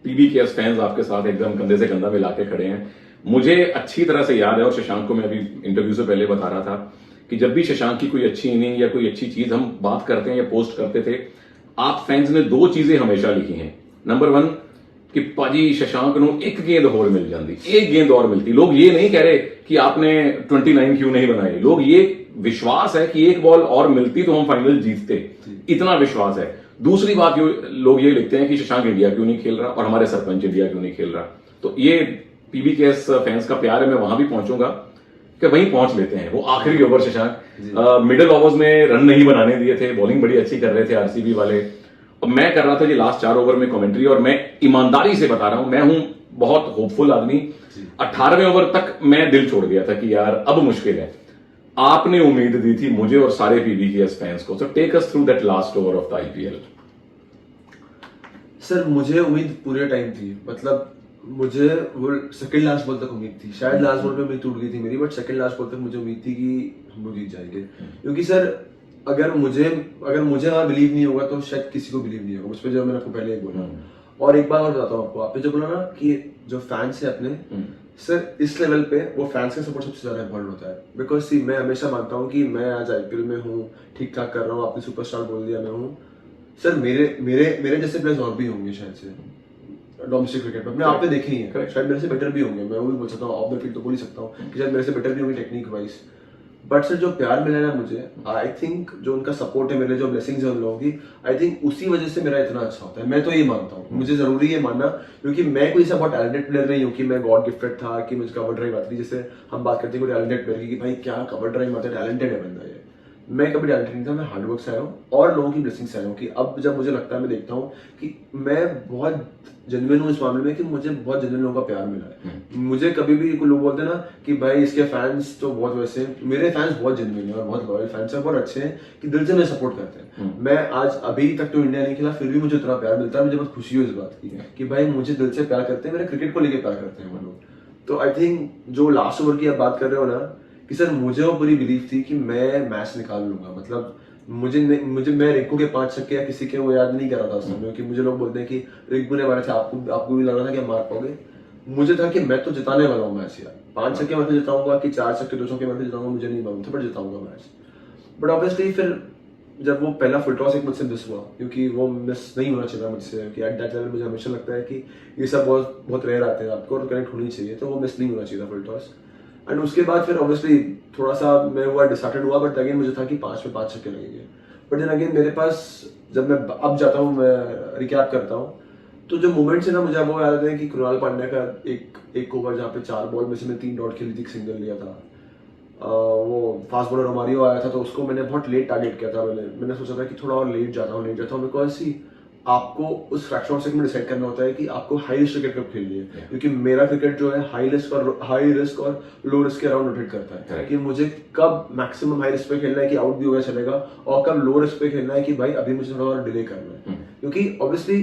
PBKS fans आपके साथ एकदम कंधे से कंधा मिला के खड़े हैं। मुझे अच्छी तरह से याद है, और शशांक को मैं अभी इंटरव्यू से पहले बता रहा था कि जब भी शशांक की कोई अच्छी इनिंग या कोई अच्छी चीज हम बात करते हैं या पोस्ट करते थे, आप फैंस ने दो चीजें हमेशा लिखी हैं। नंबर वन कि पाजी शशांक ਨੂੰ एक गेंद और मिल जाती, एक गेंद और मिलती। लोग ये नहीं कह रहे कि आपने 29 क्यों नहीं बनाए, लोग ये विश्वास है कि एक बॉल और मिलती तो हम फाइनल जीतते, इतना विश्वास है। दूसरी बात लोग ये लिखते हैं कि शशांक इंडिया क्यों नहीं खेल रहा और हमारे सरपंच इंडिया क्यों नहीं खेल रहा। तो ये PBKS फैंस का प्यार है, मैं वहां भी पहुंचूंगा कि वहीं पहुंच लेते हैं। वो आखिरी ओवर शशांक मिडिल ओवर्स में रन नहीं बनाने दिए थे, बॉलिंग बड़ी अच्छी कर रहे थे RCB वाले, और मैं कर रहा था जी लास्ट 4 ओवर में कमेंट्री, और मैं ईमानदारी से बता रहा हूं, मैं हूं बहुत होपफुल आदमी। 18वें ओवर तक मैं दिल छोड़ गया था कि यार अब मुश्किल है। आपने उम्मीद दी थी मुझे और सारे PBKS फैंस को, so take us through that last over of the IPL। Sir मुझे उम्मीद पूरे टाइम थी, मतलब मुझे वो सेकंड लास्ट बॉल तक उम्मीद थी, शायद लास्ट बॉल पे उम्मीद टूट गई थी मेरी, बट सेकंड लास्ट बॉल तक मुझे उम्मीद थी कि हम लोग जीत जाएंगे। क्योंकि सर अगर मुझे वहां बिलीव नहीं होगा तो शायद किसी को बिलीव नहीं होगा उस पर, जो मैंने आपको पहले ही बोला। और एक बात और बताता हूँ आपको, आपने जो बोला ना कि जो फैंस है अपने, सर इस लेवल पे वो फैंस का सपोर्ट सबसे ज्यादा इंपॉर्टेंट होता है। बिकॉज सी मैं हमेशा मानता हूँ कि मैं आज IPL में हूँ, ठीक ठाक कर रहा हूँ, आपने सुपरस्टार बोल दिया मैं हूँ। सर मेरे जैसे प्लेयर्स और भी होंगे शायद से डोमेस्टिक क्रिकेट में, अपने आप में देखे ही हैं, शायद मेरे से बेटर भी होंगे, मैं वो भी बोल सकता हूँ, ऑफ द फील्ड तो बोल ही सकता हूँ कि शायद मेरे से बेटर भी होंगे टेक्निक वाइज। बट सर जो प्यार मिला ना मुझे, आई थिंक जो उनका सपोर्ट है, मेरे जो ब्लेसिंग्स है उन लोगों की, आई थिंक उसी वजह से मेरा इतना अच्छा होता है। मैं तो ये मानता हूँ, मुझे जरूरी है मानना, क्योंकि मैं कोई ऐसा बहुत टैलेंटेड प्लेयर नहीं हूँ कि मैं गॉड गिफ्टेड था कि मुझे कवर ड्राइव आती थी। जैसे हम बात करते हैं कोई टैलेंटेड प्लेयर की कि भाई क्या कवर ड्राइव मारता है, टैलेंटेड है बंदा ये। मैं कभी टैलेंटेड नहीं था, मैं हार्डवर्क से आया हूँ और लोगों की ब्लेसिंग से आया हूँ। कि अब जब मुझे लगता है, मैं देखता हूँ कि मैं बहुत जेन्युइन हूँ इस मामले में, कि मुझे बहुत जेन्युइन लोगों का प्यार मिला है। मुझे कभी भी लोग बोलते हैं ना कि भाई इसके फैंस तो बहुत वैसे हैं, मेरे फैंस बहुत जेन्युइन है और बहुत लॉयल फैंस हैं, बहुत अच्छे हैं कि दिल से मुझे सपोर्ट करते हैं। मैं आज अभी तक तो इंडिया नहीं खेला, फिर भी मुझे इतना प्यार मिलता है, मुझे बहुत खुशी हुई इस बात की कि भाई मुझे दिल से प्यार करते हैं, मेरे क्रिकेट को लेकर प्यार करते हैं वो लोग। तो आई थिंक जो लास्ट ओवर की आप बात कर रहे हो ना, कि सर मुझे वो पूरी बिलीव थी कि मैं मैच निकाल लूंगा। मतलब मुझे मैं रिंकू के 5 छक्के या किसी के वो याद नहीं कर रहा था उस समय, क्योंकि मुझे लोग बोलते हैं कि रिंकू ने मारे थे, आपको भी लग रहा था कि आप मार पाओगे। मुझे था कि मैं तो जिताने वाला हूँ मैच यार, 5 छक्के मैं तो जिताऊंगा कि 4 छक्के 2 छक्के मैं तो जिताऊंगा, मुझे नहीं मालूम था, बट जिताऊंगा मैच। बट ऑब्वियसली फिर जब वो पहला फुल टॉस एक मुझसे मिस हुआ, क्योंकि वो मिस नहीं होना चाहिए मुझसे, कि एट दैट लेवल मुझे हमेशा लगता है कि ये सब बहुत रेयर आते हैं, आपको और कनेक्ट होनी चाहिए, तो वो मिस नहीं होना चाहिए था फुल टॉस। एंड उसके बाद फिर ऑब्वियसली थोड़ा सा मैं हुआ डिसहार्टेड हुआ, बट अगेन मुझे था कि 5 में 5 छक्के लगेंगे। बट देन अगेन मेरे पास जब मैं अब जाता हूँ, मैं रिकैप करता हूँ, तो जो मोमेंट्स है ना मुझे वो याद है कि कृणाल पांड्या का एक ओवर जहाँ पे 4 बॉल में से मैं 3 डॉट खेली थी, सिंगल लिया था। वो फास्ट बॉलर रोमारियो आया था, तो उसको मैंने बहुत लेट टारगेट किया था। मैंने सोचा था कि थोड़ा और लेट जाता हूँ बिकॉज आपको उस फ्रैक्शन ऑफ सेकंड में डिसाइड करना होता है कि आपको हाई रिस्क क्रिकेट कब खेलनी है। क्योंकि मेरा क्रिकेट जो है हाई रिस्क और लो रिस्क के अराउंड रोटेट करता है कि मुझे कब मैक्सिमम हाई रिस्क पे खेलना है कि आउट भी हो गया चलेगा, और कब लो रिस्क पे खेलना है कि भाई अभी मुझे थोड़ा और डिले करना है। क्योंकि ऑब्वियसली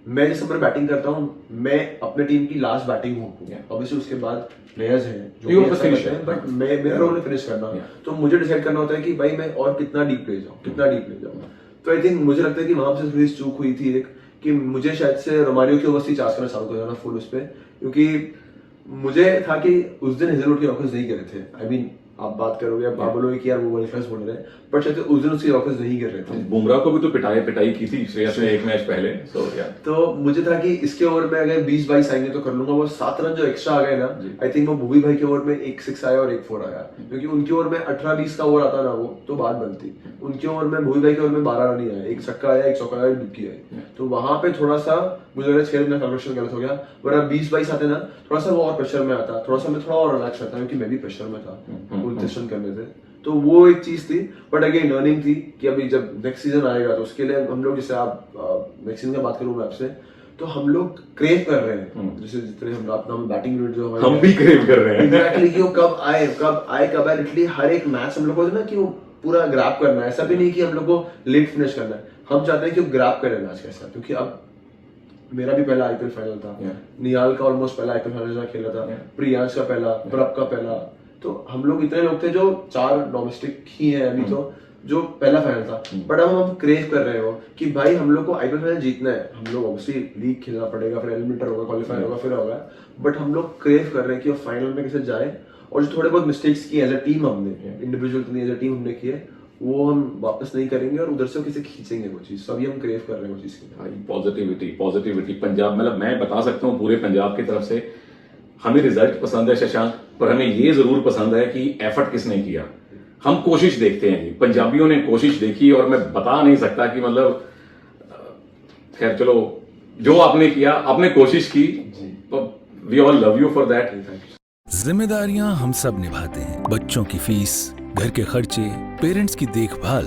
मैं जिस नंबर बैटिंग करता हूँ, मैं अपने टीम की लास्ट बैटिंग हूँ, ऑब्वियसली उसके बाद प्लेयर्स हैं जो अच्छा हैं, बट मेरा रोल है फिनिश करना। तो मुझे डिसाइड करना होता है कि भाई मैं और कितना डीप ले जाऊँ। तो आई थिंक मुझे लगता है कि वहां से थोड़ी चूक हुई थी एक, कि मुझे शायद से रोमारियो की ओवर से चार्ज करना चालू कर देना फुल उस पे, क्योंकि मुझे था कि उस दिन हेजलवुड के ऑफर्स नहीं करे थे। आई मीन आप बात करोगे, आप बोलोगे कि यार वो वर्ल्ड क्लास बोल रहे हैं, बट शायद उस दिन उसकी ऑफर्स नहीं कर रहे थे। बुमराह को भी तो पिटाई की थी श्रेयस ने एक मैच पहले। तो मुझे था कि इसके ओवर में अगर 20-22 आएंगे तो कर लूंगा। वो 7 रन जो एक्स्ट्रा आ गए ना, आई थिंक वो भूवी भाई के ओवर में 1 6 आया और 1 4 आया, क्योंकि उनके ओवर में 18-20 का ओवर आता ना, वो तो बात बनती। उनके ओवर में भूवी भाई के ओवर में 12 रन ही आया, 1 छक्का आया, 1 चौका आया, 1 डुबकी आई। तो वहां पे थोड़ा सा मुझे लगा 6 रन का कैलकुलेशन गलत हो गया। वरना 20-22 आते ना, थोड़ा सा वो और प्रेशर में आता, थोड़ा सा मैं थोड़ा और रिलैक्स रहता, क्योंकि मैं भी प्रेशर में था, उनतीस रन करने थे। तो वो एक चीज थी। बट अगेन लर्निंग थी कि अभी जब नेक्स्ट सीजन आएगा तो उसके लिए हम लोग, जैसे आप नेक्स्ट सीजन की बात करूं मैं आपसे, तो हम लोग क्रेव कर रहे हैं, जैसे जितने हम अपना बैटिंग यूनिट जो हम भी क्रेव कर रहे हैं एग्जैक्टली, कि वो कब आए लिटरली हर एक मैच हम लोग को ना कि वो पूरा ग्रैब करना है। ऐसा भी नहीं कि हम लोग को लेट फिनिश करना है, हम चाहते हैं कि वो ग्रैब करें मैच कैसा। क्योंकि अब मेरा भी पहला IPL फाइनल था, निहाल का ऑलमोस्ट पहला IPL फाइनल खेला था, प्रियांश का पहला, प्रभ का पहला। तो हम लोग इतने लोग थे जो 4 डोमेस्टिक ही हैं अभी, तो जो पहला फाइनल था, बट अब हम क्रेव कर रहे हो कि भाई हम लोग को आईपीएल फाइनल जीतना है, हम लोग ऑब्वियसली लीग खेलना पड़ेगा, फिर एलिमिनेटर होगा, क्वालिफायर होगा, फिर होगा, बट हम लोग क्रेव कर रहे हैं कि वो फाइनल में कैसे जाए, और जो थोड़े बहुत मिस्टेक्स किए एज अ टीम हमने, इंडिविजुअल तो नहीं एज अ टीम हमने किए, वो हम वापस नहीं करेंगे और उधर से किसे खींचेंगे वो चीज, तो अभी हम क्रेव कर रहे हैं वो चीज की। भाई पॉजिटिविटी पॉजिटिविटी पंजाब, मतलब मैं बता सकता हूँ पूरे पंजाब की तरफ से हमें रिजल्ट पसंद है शशांक, पर हमें ये जरूर पसंद है कि एफर्ट किसने किया। हम कोशिश देखते हैं जी, पंजाबियों ने कोशिश देखी, और मैं बता नहीं सकता कि मतलब खैर चलो जो आपने किया, आपने कोशिश की, तो we all love you for that. जिम्मेदारियां हम सब निभाते हैं, बच्चों की फीस, घर के खर्चे, पेरेंट्स की देखभाल,